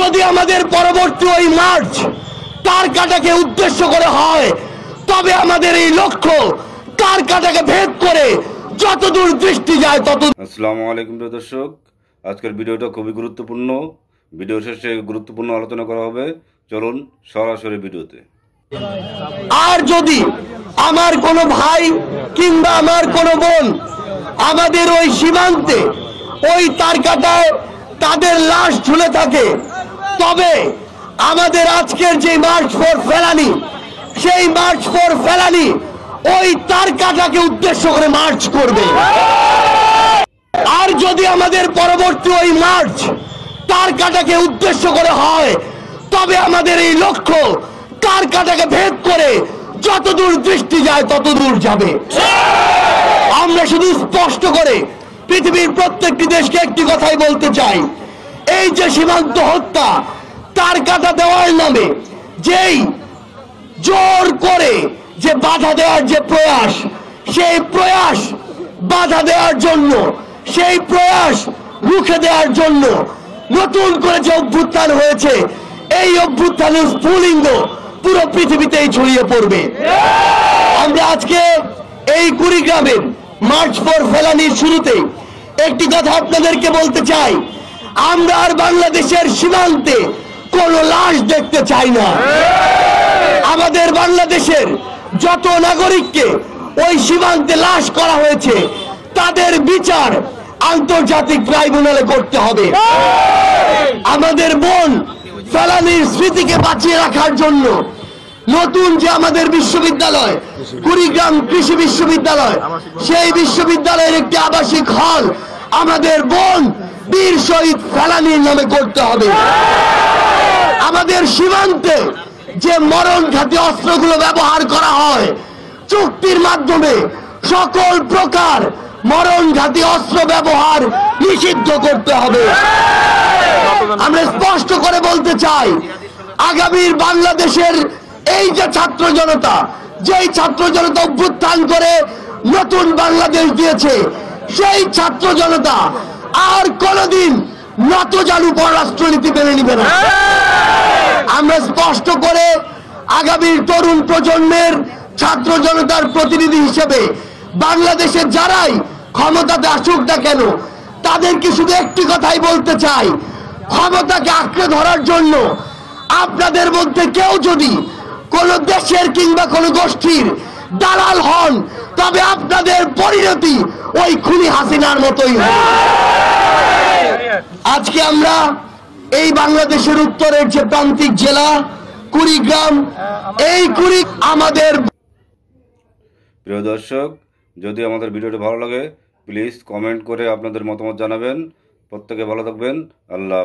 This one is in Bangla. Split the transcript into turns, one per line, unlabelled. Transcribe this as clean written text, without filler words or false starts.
যদি আমাদের পরবর্তী ওই মার্চ তার কাটাকে উদ্দেশ্য করে হয়, তবে আমাদের এই লক্ষ্য তার কাটাকে ভেদ করে যতদূর দৃষ্টি যায় তত।
আসসালামু আলাইকুম প্রিয় দর্শক, আজকের ভিডিওটা খুবই গুরুত্বপূর্ণ। ভিডিও শেষে গুরুত্বপূর্ণ আলোচনা করা হবে। চলুন সরাসরি ভিডিওতে।
আর যদি আমার কোনো ভাই কিংবা আমার কোনো বোন আমাদের ওই সীমান্তে ওই তার কাটায় তাদের লাশ ঝুলে থাকে, তবে আমাদের আজকের যে মার্চ ফর ফেলানি, সেই মার্চ ফর ফেলানি ওই তার কাটাকে উদ্দেশ্য করে মার্চ করবে। আর যদি আমাদের পরবর্তী ওই মার্চ তার কাটাকে উদ্দেশ্য করে হয়, তবে আমাদের এই লক্ষ্য তার কাটাকে ভেদ করে যতদূর দৃষ্টি যায় ততদূর যাবে। আমরা শুধু স্পষ্ট করে পৃথিবীর প্রত্যেকটি দেশকে একটি কথাই বলতে চাই, এই যে সীমান্ত হত্যা তার কাটা দেওয়ার নামে যেই জোর করে যে বাধা দেওয়ার যে প্রয়াস, সেই প্রয়াস বাধা দেওয়ার জন্য, সেই প্রয়াস রুখে দেওয়ার জন্য নতুন করে যে অভ্যুত্থান হয়েছে, এই অভ্যুত্থানের স্ফুলিঙ্গ পুরো পৃথিবীতেই ছড়িয়ে পড়বে। আমরা আজকে এই কুড়িগ্রামের মার্চ ফর ফেলানির শুরুতে একটি কথা আপনাদেরকে বলতে চাই, আমরা আর বাংলাদেশের সীমান্তে কোনো লাশ দেখতে চাই না। আমাদের বাংলাদেশের যত নাগরিককে ওই সীমান্তে লাশ করা হয়েছে, তাদের বিচার আন্তর্জাতিক ট্রাইব্যুনালে করতে হবে। আমাদের বোন ফেলানির স্মৃতিকে বাঁচিয়ে রাখার জন্য নতুন যে আমাদের বিশ্ববিদ্যালয়, কুড়িগ্রাম কৃষি বিশ্ববিদ্যালয়, সেই বিশ্ববিদ্যালয়ের একটি আবাসিক হল আমাদের বোন বীর শহীদ ফেলানির নামে করতে হবে। আমাদের সীমান্তে যে মরণঘাতী অস্ত্রগুলো ব্যবহার করা হয়, চুক্তির মাধ্যমে সকল প্রকার মরণঘাতী অস্ত্র ব্যবহার নিষিদ্ধ করতে হবে। আমরা স্পষ্ট করে বলতে চাই, আগামীর বাংলাদেশের এই যে ছাত্র জনতা, যেই ছাত্র জনতা অভ্যুত্থান করে নতুন বাংলাদেশ দিয়েছে, সেই ছাত্র জনতা আর কোনদিন নতজানু পররাষ্ট্রনীতি মেনে নিবে না। আমরা স্পষ্ট করে আগামীর তরুণ প্রজন্মের ছাত্র জনতার প্রতিনিধি হিসেবে বাংলাদেশের যারাই ক্ষমতাতে আসুক না কেন, তাদেরকে শুধু একটি কথাই বলতে চাই, ক্ষমতাকে আঁকড়ে ধরার জন্য আপনাদের মধ্যে কেউ যদি কোন দেশের কিংবা কোন গোষ্ঠীর দালাল হন, তবে আপনাদের পরিণতি ওই খুনি হাসিনার মতোই হবে। আজকে আমরা এই বাংলাদেশের উত্তরের যে প্রান্তিক জেলা কুড়িগ্রাম, এই আমাদের
প্রিয় দর্শক, যদি আমাদের ভিডিওটি ভালো লাগে প্লিজ কমেন্ট করে আপনাদের মতামত জানাবেন। প্রত্যেকে ভালো থাকবেন। আল্লাহ।